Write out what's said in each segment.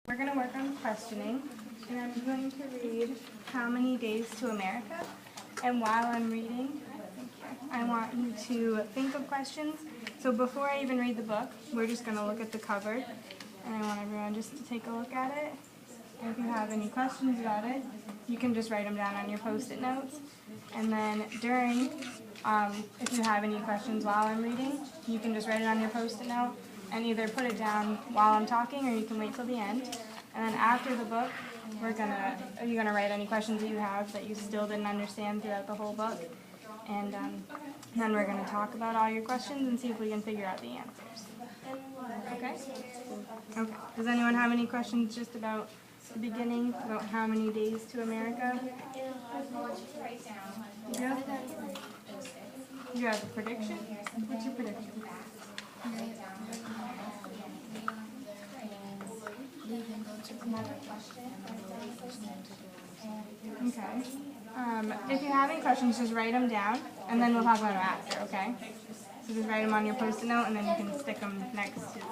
We're going to work on questioning, and I'm going to read How Many Days to America? And while I'm reading, I want you to think of questions. So before I even read the book, we're just going to look at the cover, and I want everyone just to take a look at it. And if you have any questions about it, you can just write them down on your Post-it notes. And then if you have any questions while I'm reading, you can just write it on your Post-it note and either put it down while I'm talking, or you can wait till the end. And then after the book, you're gonna write any questions that you have that you still didn't understand throughout the whole book. And then we're gonna talk about all your questions and see if we can figure out the answers. Okay? Okay. Does anyone have any questions just about the beginning, about how many days to America? Yeah. You have a prediction? What's your prediction? Okay. If you have any questions, just write them down, and then we'll talk about them after, okay? So just write them on your Post-it note, and then you can stick them next to them.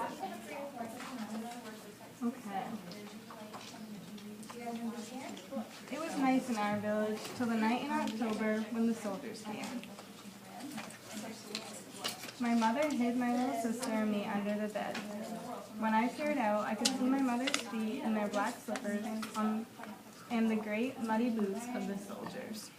Okay. It was nice in our village till the night in October when the soldiers came. My mother hid my little sister and me under the bed. When I peered out, I could see my mother's feet in their black slippers and the great muddy boots of the soldiers.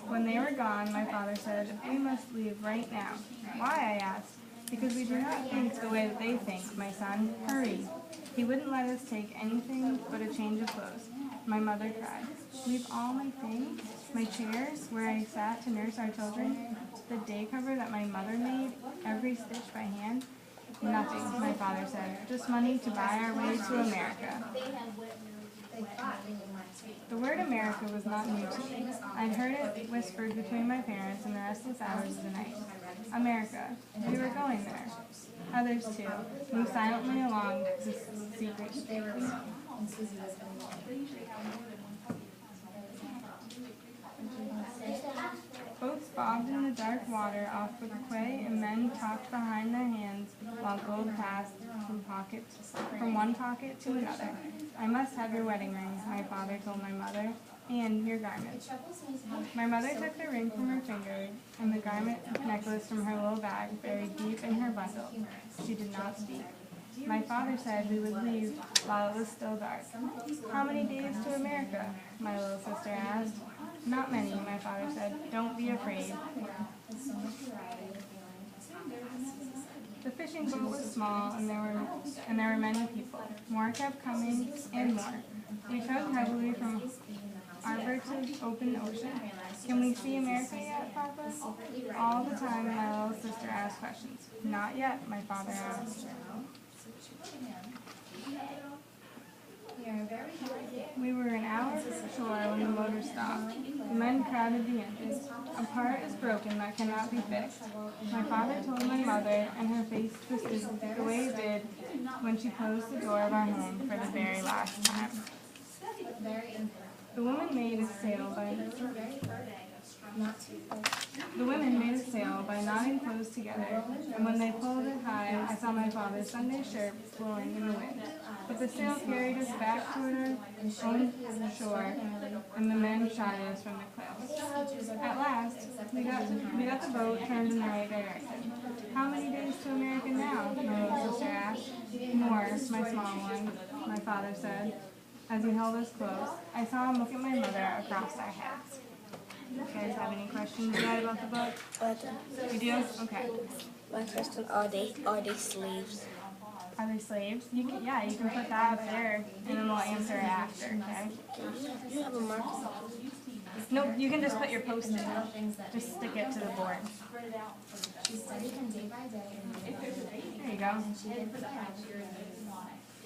When they were gone, my father said, "We must leave right now." "Why?" I asked. "Because we do not think the way that they think, my son. Hurry." He wouldn't let us take anything but a change of clothes. My mother cried. "Leave all my things? My chairs, where I sat to nurse our children, the day cover that my mother made, every stitch by hand?" "Nothing," my father said, "just money to buy our way to America." The word America was not new to me. I'd heard it whispered between my parents in the restless hours of the night. America. We were going there. Others, too, moved silently along the secret streets. Boats bobbed in the dark water off the quay, and men talked behind their hands while gold passed from one pocket to another. "I must have your wedding ring," my father told my mother, "and your garment." My mother took the ring from her finger and the garment necklace from her little bag buried deep in her bundle. She did not speak. My father said we would leave while it was still dark. "How many days to America?" my little sister asked. "Not many," my father said. "Don't be afraid." The fishing boat was small, and there were many people. More kept coming, and more. We tugged heavily from harbor to open ocean. "Can we see America yet, Papa?" All the time, my little sister asked questions. "Not yet," my father asked. We were an hour from shore when the motor stopped. The men crowded the engines. "A part is broken that cannot be fixed," my father told my mother, and her face twisted the way it did when she closed the door of our home for the very last time. The women made a sail by knotting clothes together, and when they pulled it high, I saw my father's Sunday shirt blowing in the wind. But the sail carried us back toward our own shore, and the men shot us from the cliffs. At last, we got the boat turned in the right direction. "How many days to America now?" my little sister asked. "More, my small one," my father said, as he held us close. I saw him look at my mother across our heads. You guys have any questions about the book? You do? Okay. My question, are they slaves? Are they slaves? You can put that up there, and then we'll answer it after, okay? You have a marker? Nope, you can just put your Post-it note. Just stick it to the board. There you go.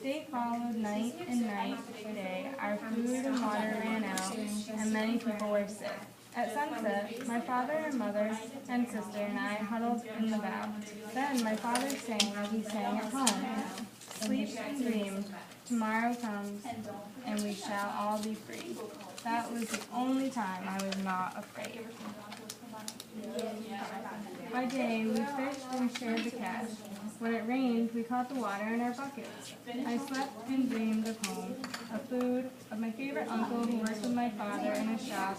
Day followed night and night day. Our food and water ran out, and many people were sick. At sunset, my father and mother and sister and I huddled in the bow. Then my father sang as he sang at home. "Sleep and dream, tomorrow comes, and we shall all be free." That was the only time I was not afraid. By day, we fished and shared the cash. When it rained, we caught the water in our buckets. I slept and dreamed of home, of food, of my favorite uncle who worked with my father in his shop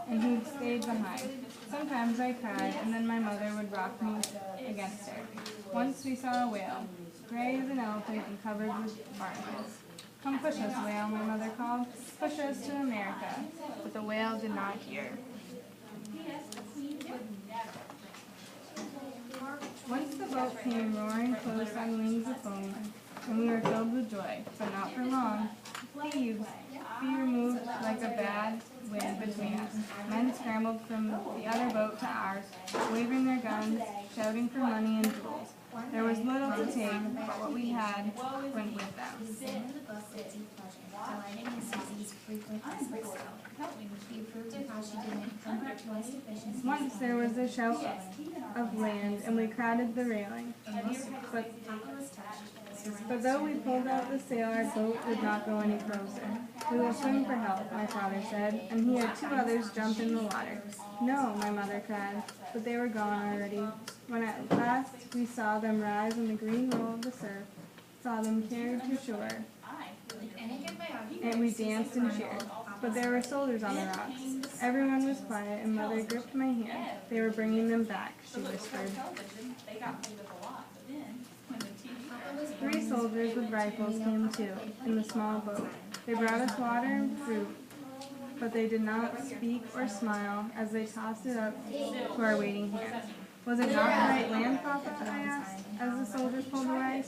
and who stayed behind. Sometimes I cried, and then my mother would rock me against her. Once we saw a whale, gray as an elephant and covered with barnacles. Come push us, whale, my mother called. Push us to America. But the whale did not hear. Once the boat came roaring close on wings of foam, and we were filled with joy, but not for long. Thieves, be removed like a bad wind between us. Men scrambled from the other boat to ours, waving their guns, shouting for money and jewels. There was little to take, but what we had went with them. Once there was a shout of land, and we crowded the railing. But though we pulled out the sail, our boat would not go any closer. We will swim for help, my father said, and he had two others jump in the water. No, my mother cried, but they were gone already. When at last we saw them rise in the green roll of the surf, saw them carried to shore, and we danced and cheered. But there were soldiers on the rocks. Everyone was quiet, and Mother gripped my hand. They were bringing them back, she whispered. 3 soldiers with rifles came too, in the small boat. They brought us water and fruit, but they did not speak or smile as they tossed it up to our waiting hands. Was it not the right land, Papa? I asked, as the soldiers pulled away.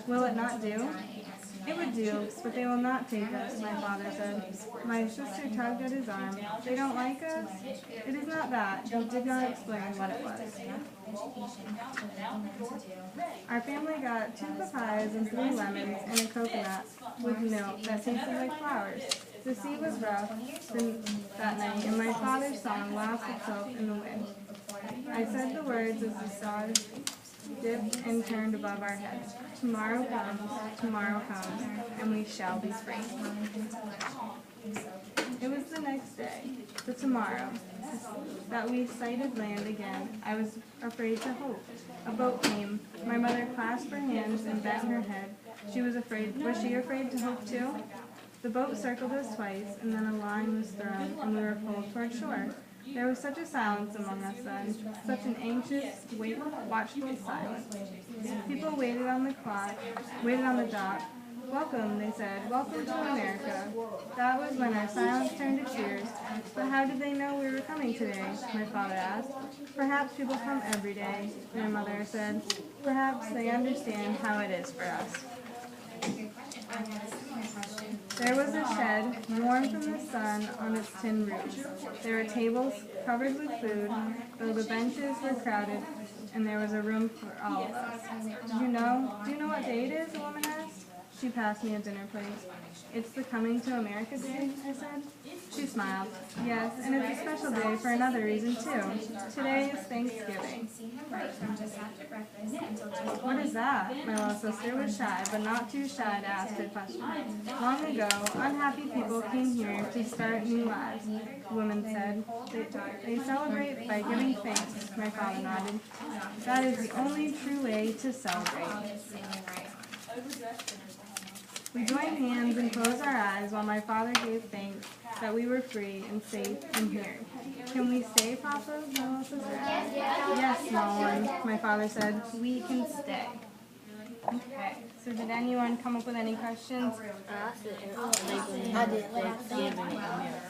Will it not do? It would do, but they will not take us, my father said. My sister tugged at his arm. They don't like us? It is not that. He did not explain what it was. Our family got 2 papayas and 3 lemons and a coconut with milk that tasted like flowers. The sea was rough that night, and my father's song lost itself in the wind. I said the words as the stars dipped and turned above our heads. Tomorrow comes, and we shall be free. It was the next day, the tomorrow, that we sighted land again. I was afraid to hope. A boat came. My mother clasped her hands and bent her head. She was afraid. Was she afraid to hope too? The boat circled us twice, and then a line was thrown, and we were pulled toward shore. There was such a silence among us then, such an anxious, watchful silence. People waited on the dock. Welcome, they said. Welcome to America. That was when our silence turned to cheers. But how did they know we were coming today? My father asked. Perhaps people come every day, my mother said. Perhaps they understand how it is for us. There was a shed, warm from the sun on its tin roof. There were tables covered with food, though the benches were crowded, and there was a room for all of us. Do you know what day it is? A woman asked. She passed me a dinner plate. It's the coming to America day, I said. She smiled. Yes, and it's a special day for another reason, too. Today is Thanksgiving. What is that? My little sister was shy, but not too shy to ask her question. Long ago, unhappy people came here to start new lives, the woman said. They celebrate by giving thanks, my father nodded. That is the only true way to celebrate. We joined hands and closed our eyes while my father gave thanks that we were free and safe and here. Can we stay, Papa? My little sister asked. Yes, small one, my father said. We can stay. Okay, so did anyone come up with any questions? I did Thanksgiving in America.